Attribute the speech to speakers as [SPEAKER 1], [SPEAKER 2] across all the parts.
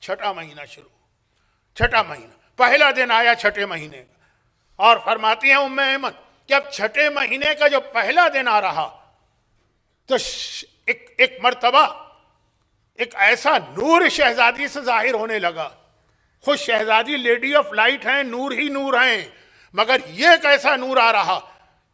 [SPEAKER 1] چھٹا مہینہ شروع، چھٹا مہینہ، پہلا دن آیا چھٹے مہینے کا، اور فرماتی ہیں ام ایمن کہ اب چھٹے مہینے کا جو پہلا دن آ رہا تو ایک مرتبہ ایک ایسا نور شہزادی سے ظاہر ہونے لگا. خود شہزادی لیڈی آف لائٹ ہیں، نور ہی نور ہیں، مگر یہ ایک ایسا نور آ رہا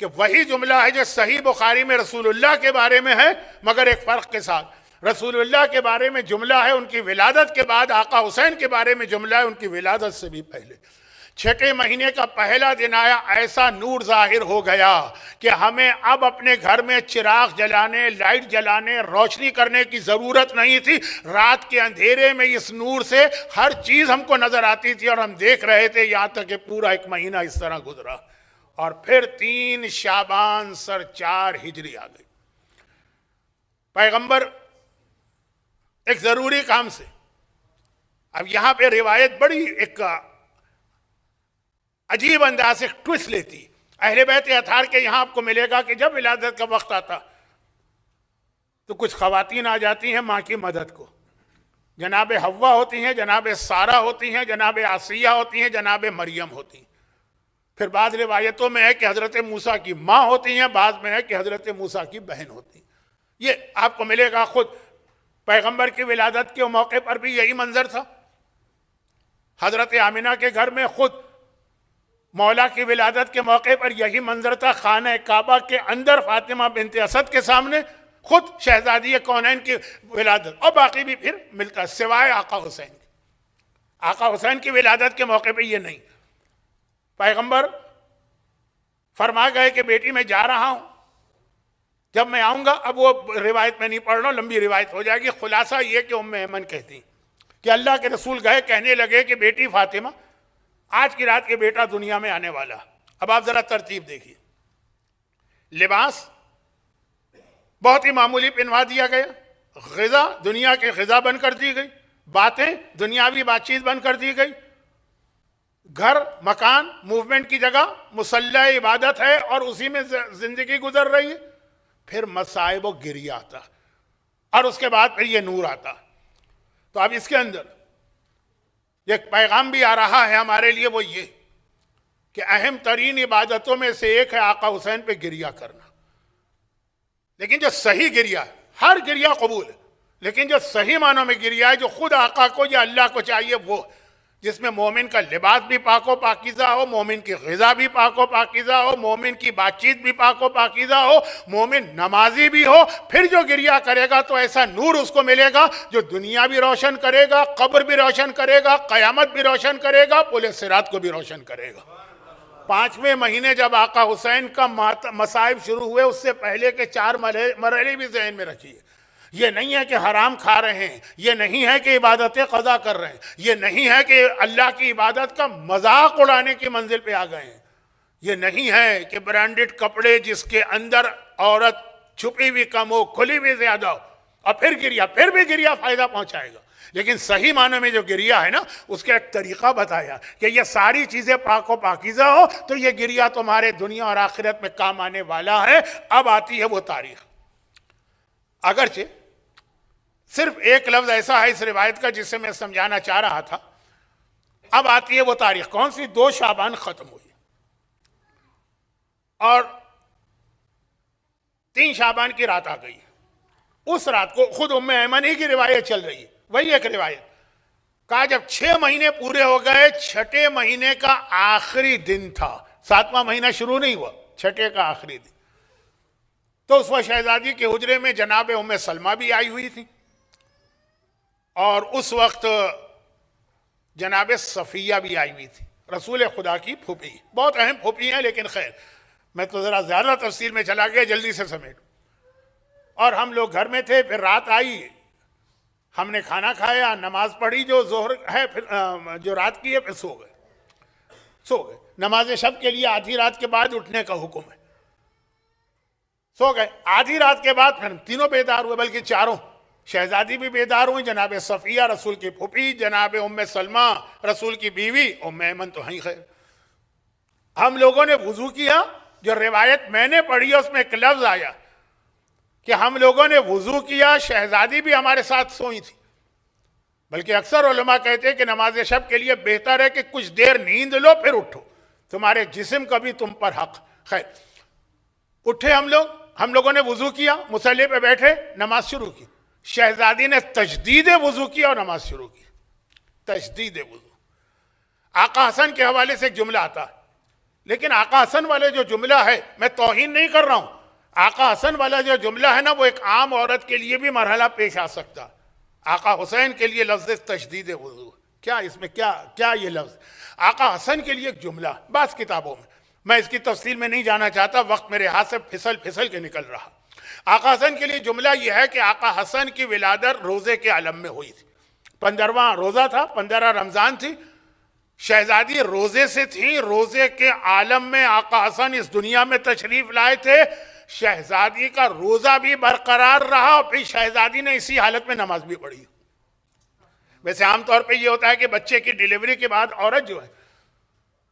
[SPEAKER 1] کہ وہی جملہ ہے جو صحیح بخاری میں رسول اللہ کے بارے میں ہے، مگر ایک فرق کے ساتھ. رسول اللہ کے بارے میں جملہ ہے ان کی ولادت کے بعد، آقا حسین کے بارے میں جملہ ہے ان کی ولادت سے بھی پہلے. چھٹے مہینے کا پہلا دن آیا، ایسا نور ظاہر ہو گیا کہ ہمیں اب اپنے گھر میں چراغ جلانے، لائٹ جلانے، روشنی کرنے کی ضرورت نہیں تھی. رات کے اندھیرے میں اس نور سے ہر چیز ہم کو نظر آتی تھی اور ہم دیکھ رہے تھے، یہاں تک کہ پورا ایک مہینہ اس طرح گزرا. اور پھر 3 شعبان سر 4 ہجری آ گئی. پیغمبر ایک ضروری کام سے، اب یہاں پہ روایت بڑی ایک عجیب انداز سے ٹویسٹ لیتی. اہل بیت اطہار کے یہاں آپ کو ملے گا کہ جب ولادت کا وقت آتا تو کچھ خواتین آ جاتی ہیں ماں کی مدد کو. جناب حوا ہوتی ہیں، جناب سارہ ہوتی ہیں، جناب آسیہ ہوتی ہیں، جناب مریم ہوتی ہیں. پھر بعض روایتوں میں ہے کہ حضرت موسیٰ کی ماں ہوتی ہیں، بعض میں ہے کہ حضرت موسیٰ کی بہن ہوتی ہیں. یہ آپ کو ملے گا. خود پیغمبر کی ولادت کے موقع پر بھی یہی منظر تھا. حضرت آمنہ کے گھر میں خود مولا کی ولادت کے موقع پر یہی منظر تھا. خانہ کعبہ کے اندر فاطمہ بنت اسد کے سامنے خود شہزادی کونین کی ولادت، اور باقی بھی پھر ملتا سوائے آقا حسین کی. آقا حسین کی ولادت کے موقع پہ یہ نہیں. پیغمبر فرما گئے کہ بیٹی میں جا رہا ہوں، جب میں آؤں گا، اب وہ روایت میں نہیں پڑھ رہا ہوں، لمبی روایت ہو جائے گی. خلاصہ یہ کہ ام ایمن کہتی کہ اللہ کے رسول گئے، کہنے لگے کہ بیٹی فاطمہ آج کی رات کے بیٹا دنیا میں آنے والا. اب آپ ذرا ترتیب دیکھیے. لباس بہت ہی معمولی پہنوا دیا گیا، غذا دنیا کے غذا بن کر دی گئی، باتیں دنیاوی بات چیت بن کر دی گئی، گھر مکان موومنٹ کی جگہ مصلی عبادت ہے اور اسی میں زندگی گزر رہی ہے. پھر مصائب و گریہ آتا اور اس کے بعد پھر یہ نور آتا. تو اب اس کے اندر ایک پیغام بھی آ رہا ہے ہمارے لیے، وہ یہ کہ اہم ترین عبادتوں میں سے ایک ہے آقا حسین پہ گریہ کرنا. لیکن جو صحیح گریہ ہے، ہر گریہ قبول ہے، لیکن جو صحیح معنوں میں گریہ ہے، جو خود آقا کو یا اللہ کو چاہیے، وہ جس میں مومن کا لباس بھی پاک و پاکیزہ ہو، مومن کی غذا بھی پاک و پاکیزہ ہو، مومن کی بات چیت بھی پاک و پاکیزہ ہو، مومن نمازی بھی ہو. پھر جو گریہ کرے گا تو ایسا نور اس کو ملے گا جو دنیا بھی روشن کرے گا، قبر بھی روشن کرے گا، قیامت بھی روشن کرے گا، پل صراط کو بھی روشن کرے گا. 5ویں مہینے جب آقا حسین کا مصائب شروع ہوئے، اس سے پہلے کے 4 مرحلے بھی ذہن میں رکھیے. یہ نہیں ہے کہ حرام کھا رہے ہیں، یہ نہیں ہے کہ عبادتیں قضا کر رہے ہیں، یہ نہیں ہے کہ اللہ کی عبادت کا مذاق اڑانے کی منزل پہ آ گئے ہیں، یہ نہیں ہے کہ برانڈڈ کپڑے جس کے اندر عورت چھپی بھی کم ہو، کھلی بھی زیادہ ہو، اور پھر بھی گریہ فائدہ پہنچائے گا. لیکن صحیح معنی میں جو گریہ ہے نا، اس کا ایک طریقہ بتایا کہ یہ ساری چیزیں پاک و پاکیزہ ہو تو یہ گریہ تمہارے دنیا اور آخرت میں کام آنے والا ہے. اب آتی ہے وہ تاریخ. اگرچہ صرف ایک لفظ ایسا ہے اس روایت کا جسے میں سمجھانا چاہ رہا تھا. اب آتی ہے وہ تاریخ، کون سی؟ 2 شعبان ختم ہوئی اور 3 شعبان کی رات آ گئی. اس رات کو خود ام ایمن ہی کی روایت چل رہی ہے، وہی ایک روایت کہا جب 6 مہینے پورے ہو گئے، چھٹے مہینے کا آخری دن تھا. 7واں مہینہ شروع نہیں ہوا، چھٹے کا آخری دن. تو اس وقت شہزادی کے حجرے میں جناب ام سلمہ بھی آئی ہوئی تھی، اور اس وقت جناب صفیہ بھی آئی ہوئی تھی، رسول خدا کی پھوپھی. بہت اہم پھوپھی ہیں، لیکن خیر میں تو ذرا زیادہ تفصیل میں چلا گیا، جلدی سے سمیٹوں. اور ہم لوگ گھر میں تھے. پھر رات آئی، ہم نے کھانا کھایا، نماز پڑھی جو ظہر ہے، پھر جو رات کی ہے، پھر سو گئے. نماز شب کے لیے آدھی رات کے بعد اٹھنے کا حکم ہے. سو گئے. آدھی رات کے بعد پھر تینوں بیدار ہوئے، بلکہ چاروں. شہزادی بھی بیدار ہوئی، جناب صفیہ رسول کی پھوپھی، جناب ام سلمہ رسول کی بیوی، ام ایمن تو ہیں خیر. ہم لوگوں نے وضو کیا. جو روایت میں نے پڑھی ہے اس میں ایک لفظ آیا کہ ہم لوگوں نے وضو کیا، شہزادی بھی ہمارے ساتھ سوئی تھی. بلکہ اکثر علماء کہتے ہیں کہ نماز شب کے لیے بہتر ہے کہ کچھ دیر نیند لو پھر اٹھو، تمہارے جسم کا بھی تم پر حق۔ خیر، اٹھے ہم لوگوں نے وضو کیا، مصلی پہ بیٹھے، نماز شروع کی۔ شہزادی نے تجدید وضو کیا اور نماز شروع کی، تجدید وضو۔ آقا حسن کے حوالے سے ایک جملہ آتا ہے، لیکن آقا حسن والے جو جملہ ہے، میں توہین نہیں کر رہا ہوں، آقا حسن والا جو جملہ ہے نا، وہ ایک عام عورت کے لیے بھی مرحلہ پیش آ سکتا۔ آقا حسین کے لیے لفظ تجدید وضو، کیا اس میں کیا یہ لفظ آقا حسن کے لیے ایک جملہ بعض کتابوں میں اس کی تفصیل میں نہیں جانا چاہتا، وقت میرے ہاتھ سے پھسل کے نکل رہا۔ آقا حسن کے لیے جملہ یہ ہے کہ آقا حسن کی ولادت روزے کے عالم میں ہوئی تھی، 15واں روزہ تھا، 15 رمضان تھی، شہزادی روزے سے تھی، روزے کے عالم میں آقا حسن اس دنیا میں تشریف لائے تھے، شہزادی کا روزہ بھی برقرار رہا اور پھر شہزادی نے اسی حالت میں نماز بھی پڑھی۔ ویسے عام طور پہ یہ ہوتا ہے کہ بچے کی ڈیلیوری کے بعد عورت جو ہے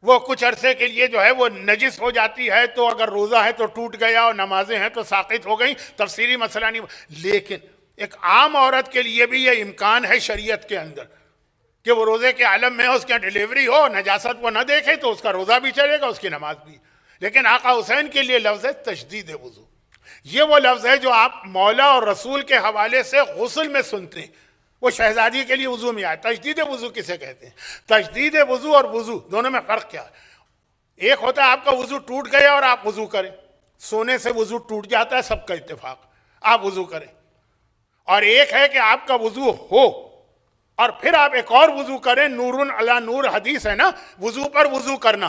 [SPEAKER 1] وہ کچھ عرصے کے لیے جو ہے وہ نجس ہو جاتی ہے، تو اگر روزہ ہے تو ٹوٹ گیا اور نمازیں ہیں تو ساقط ہو گئیں، تفصیلی مسئلہ نہیں، لیکن ایک عام عورت کے لیے بھی یہ امکان ہے شریعت کے اندر کہ وہ روزے کے عالم میں اس کی ڈیلیوری ہو، نجاست وہ نہ دیکھے تو اس کا روزہ بھی چلے گا، اس کی نماز بھی۔ لیکن آقا حسین کے لیے لفظ ہے تجدید وضو۔ یہ وہ لفظ ہے جو آپ مولا اور رسول کے حوالے سے غسل میں سنتے ہیں، وہ شہزادی کے لیے وضو میں آئے۔ تجدید وضو کسے کہتے ہیں؟ تجدید وضو اور وضو دونوں میں فرق کیا ہے؟ ایک ہوتا ہے آپ کا وضو ٹوٹ گیا اور آپ وضو کریں، سونے سے وضو ٹوٹ جاتا ہے، سب کا اتفاق، آپ وضو کریں۔ اور ایک ہے کہ آپ کا وضو ہو اور پھر آپ ایک اور وضو کریں، نور علی نور حدیث ہے نا، وضو پر وضو کرنا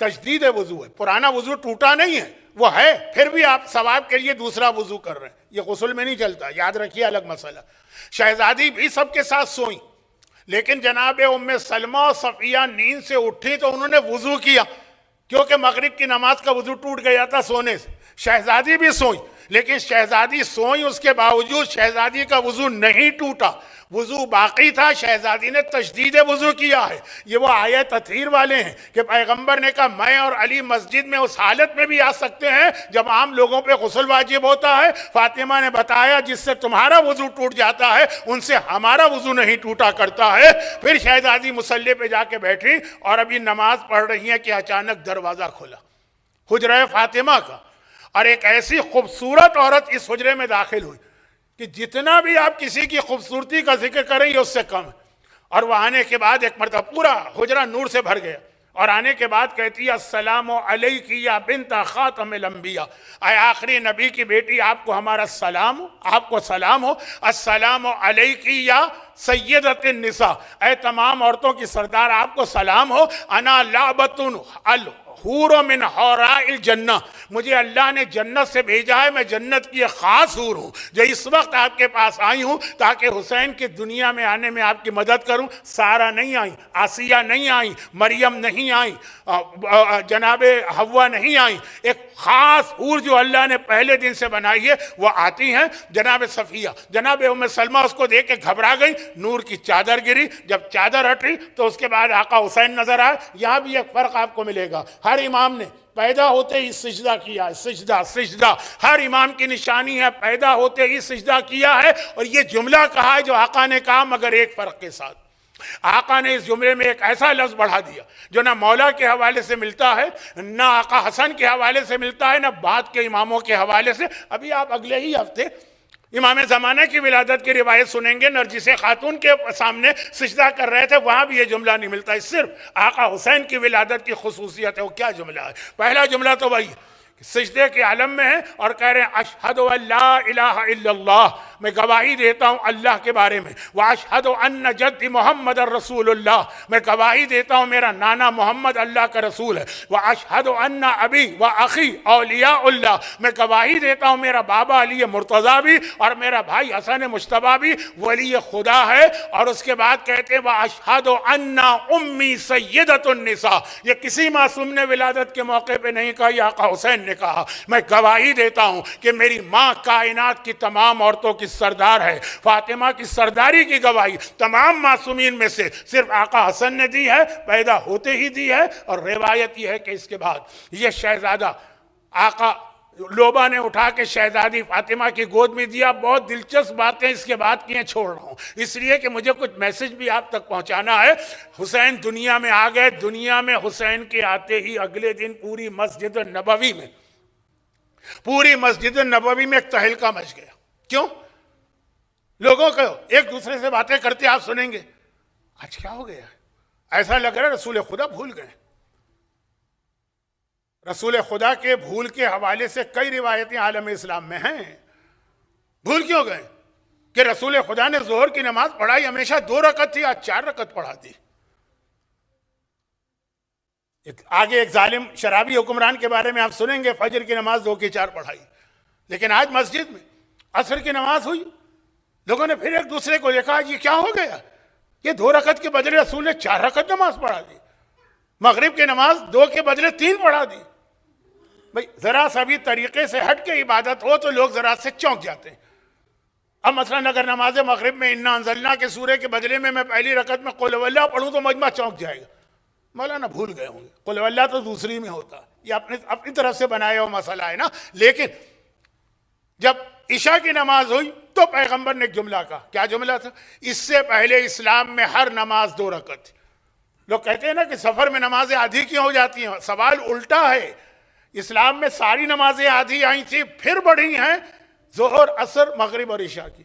[SPEAKER 1] تجدید وضو ہے۔ پرانا وضو ٹوٹا نہیں ہے، وہ ہے، پھر بھی آپ ثواب کے لیے دوسرا وضو کر رہے ہیں، یہ غسل میں نہیں چلتا، یاد رکھیے، الگ مسئلہ۔ شہزادی بھی سب کے ساتھ سوئیں، لیکن جناب ام سلمہ اور صفیہ نیند سے اٹھی تو انہوں نے وضو کیا، کیونکہ مغرب کی نماز کا وضو ٹوٹ گیا تھا سونے سے۔ شہزادی بھی سوئیں، لیکن شہزادی سوئیں، اس کے باوجود شہزادی کا وضو نہیں ٹوٹا، وضو باقی تھا، شہزادی نے تجدید وضو کیا ہے۔ یہ وہ آیت تطہیر والے ہیں کہ پیغمبر نے کہا میں اور علی مسجد میں اس حالت میں بھی آ سکتے ہیں جب عام لوگوں پہ غسل واجب ہوتا ہے۔ فاطمہ نے بتایا جس سے تمہارا وضو ٹوٹ جاتا ہے ان سے ہمارا وضو نہیں ٹوٹا کرتا ہے۔ پھر شہزادی مصلی پہ جا کے بیٹھی اور ابھی نماز پڑھ رہی ہیں کہ اچانک دروازہ کھلا، حجرہ فاطمہ کا، اور ایک ایسی خوبصورت عورت اس حجرے میں داخل ہوئی کہ جتنا بھی آپ کسی کی خوبصورتی کا ذکر کریں یہ اس سے کم ہے۔ اور وہ آنے کے بعد ایک مرتبہ پورا حجرہ نور سے بھر گیا، اور آنے کے بعد کہتی ہے السلام علیک یا بنت خاتم الانبیاء، اے آخری نبی کی بیٹی، آپ کو ہمارا سلام ہو، آپ کو سلام ہو، السلام علیک یا سیدۃ النساء، اے تمام عورتوں کی سردار آپ کو سلام ہو، انا لعبۃ الحور من حوراء الجنہ، مجھے اللہ نے جنت سے بھیجا ہے، میں جنت کی ایک خاص حور ہوں جو اس وقت آپ کے پاس آئی ہوں تاکہ حسین کی دنیا میں آنے میں آپ کی مدد کروں۔ سارہ نہیں آئیں، آسیہ نہیں آئیں، مریم نہیں آئیں، جناب حوا نہیں آئیں، ایک خاص حور جو اللہ نے پہلے دن سے بنائی ہے وہ آتی ہیں۔ جناب صفیہ، جناب ام سلمہ اس کو دیکھ کے گھبرا گئی، نور کی چادر گری، جب چادر ہٹی تو اس کے بعد آقا حسین نظر آئے۔ یہاں بھی ایک فرق آپ کو ملے گا، ہر امام نے پیدا ہوتے ہی سجدہ کیا ہے، سجدہ سجدہ، ہر امام کی نشانی ہے، پیدا ہوتے ہی سجدہ کیا ہے، اور یہ جملہ کہا ہے جو آقا نے کہا، مگر ایک فرق کے ساتھ، آقا نے اس جملے میں ایک ایسا لفظ بڑھا دیا جو نہ مولا کے حوالے سے ملتا ہے، نہ آقا حسن کے حوالے سے ملتا ہے، نہ بعد کے اماموں کے حوالے سے۔ ابھی آپ اگلے ہی ہفتے امام زمانہ کی ولادت کی روایت سنیں گے، نرجس خاتون کے سامنے سجدہ کر رہے تھے، وہاں بھی یہ جملہ نہیں ملتا ہے، صرف آقا حسین کی ولادت کی خصوصیت ہے۔ وہ کیا جملہ ہے؟ پہلا جملہ تو وہی سجدے کے عالم میں ہے اور کہہ رہے ہیں اشہد ان لا الہ الا اللہ، میں گواہی دیتا ہوں اللہ کے بارے میں، واشہد ان جدی محمد رسول اللہ، میں گواہی دیتا ہوں میرا نانا محمد اللہ کا رسول ہے، واشہد ان ابی و اخی اولیاء اللہ، میں گواہی دیتا ہوں میرا بابا علی مرتضیٰ بھی اور میرا بھائی حسن مجتبیٰ بھی ولی خدا ہے۔ اور اس کے بعد کہتے ہیں واشہد ان امی سیدۃ النساء، یہ کسی معصوم نے ولادت کے موقع پہ نہیں کہا، یہ آقا حسین نے کہا، میں گواہی دیتا ہوں کہ میری ماں کائنات کی تمام عورتوں کی سردار ہے۔ فاطمہ کی سرداری کی گواہی تمام معصومین میں سے صرف آقا حسن نے دی ہے، پیدا ہوتے ہی دی ہے۔ اور روایت یہ ہے کہ اس کے بعد یہ شہزادہ آقا لوبا نے اٹھا کے شہزادی فاطمہ کی گود میں دیا. بہت دلچسپ باتیں اس کے بعد کی ہیں, چھوڑ رہا ہوں اس لیے کہ مجھے کچھ میسج بھی آپ تک پہنچانا ہے. حسین دنیا میں آ گئے. دنیا میں حسین کے آتے ہی اگلے دن پوری مسجد نبوی میں ایک تہلکہ مچ گیا. کیوں؟ لوگوں کو ایک دوسرے سے باتیں کرتے آپ سنیں گے, آج کیا ہو گیا؟ ایسا لگ رہا ہے رسول خدا بھول گئے. رسول خدا کے بھول کے حوالے سے کئی روایتیں عالم اسلام میں ہیں. بھول کیوں گئے؟ کہ رسول خدا نے ظہر کی نماز پڑھائی ہمیشہ 2 رکعت تھی, آج 4 رکعت پڑھا دی. آگے ایک ظالم شرابی حکمران کے بارے میں آپ سنیں گے, فجر کی نماز 2 کی 4 پڑھائی. لیکن آج مسجد میں عصر کی نماز ہوئی, لوگوں نے پھر ایک دوسرے کو دیکھا, یہ کیا ہو گیا؟ یہ 2 رکعت کے بدلے رسول نے 4 رکعت نماز پڑھا دی. مغرب کی نماز 2 کے بدلے 3 پڑھا دی. بھئی ذرا سا بھی طریقے سے ہٹ کے عبادت ہو تو لوگ ذرا سے چونک جاتے ہیں. اب مثلا اگر نماز مغرب میں انا انزلنا کے سورے کے بدلے میں پہلی رکعت میں قل واللہ پڑھوں تو مجمع چونک جائے گا. مولانا بھول گئے ہوں گے, قل واللہ تو دوسری میں ہوتا, یہ اپنی طرف سے بنایا ہوا مسئلہ ہے نا. لیکن جب عشاء کی نماز ہوئی تو پیغمبر نے ایک جملہ کہا. کیا جملہ تھا؟ اس سے پہلے اسلام میں ہر نماز 2 رکعت تھی. لوگ کہتے ہیں نا کہ سفر میں نمازیں آدھی کیوں ہو جاتی ہیں. سوال الٹا ہے. اسلام میں ساری نمازیں آدھی آئی تھی, پھر بڑھی ہیں ظہر, عصر, مغرب اور عشاء کی.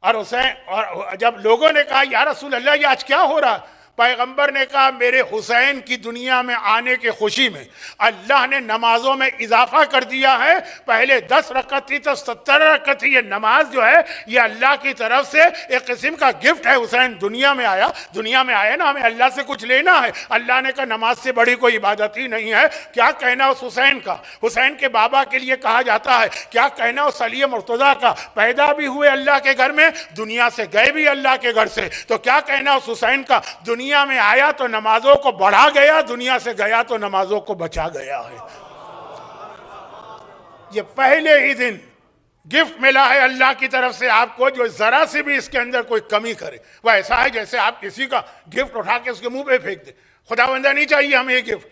[SPEAKER 1] اور جب لوگوں نے کہا یا رسول اللہ یہ آج کیا ہو رہا, پیغمبر نے کہا میرے حسین کی دنیا میں آنے کے خوشی میں اللہ نے نمازوں میں اضافہ کر دیا ہے. پہلے 10 رکعت تھی تو 70 رکعت تھی. یہ نماز جو ہے یہ اللہ کی طرف سے ایک قسم کا گفٹ ہے. حسین دنیا میں آیا نا, ہمیں اللہ سے کچھ لینا ہے. اللہ نے کہا نماز سے بڑی کوئی عبادت ہی نہیں ہے. کیا کہنا اس حسین کا, حسین کے بابا کے لیے کہا جاتا ہے. کیا کہنا اس علی مرتضیٰ کا, پیدا بھی ہوئے اللہ کے گھر میں, دنیا سے گئے بھی اللہ کے گھر سے. تو کیا کہنا اس حسین کا, دنیا میں آیا تو نمازوں کو بڑھا گیا, دنیا سے گیا تو نمازوں کو بچا گیا ہے. یہ پہلے ہی دن گفٹ ملا ہے اللہ کی طرف سے آپ کو, جو ذرا سے بھی اس کے اندر کوئی کمی کرے وہ ایسا ہے جیسے آپ کسی کا گفٹ اٹھا کے اس کے منہ پہ پھینک دیں. خداوندہ نہیں چاہیے ہمیں یہ گفٹ,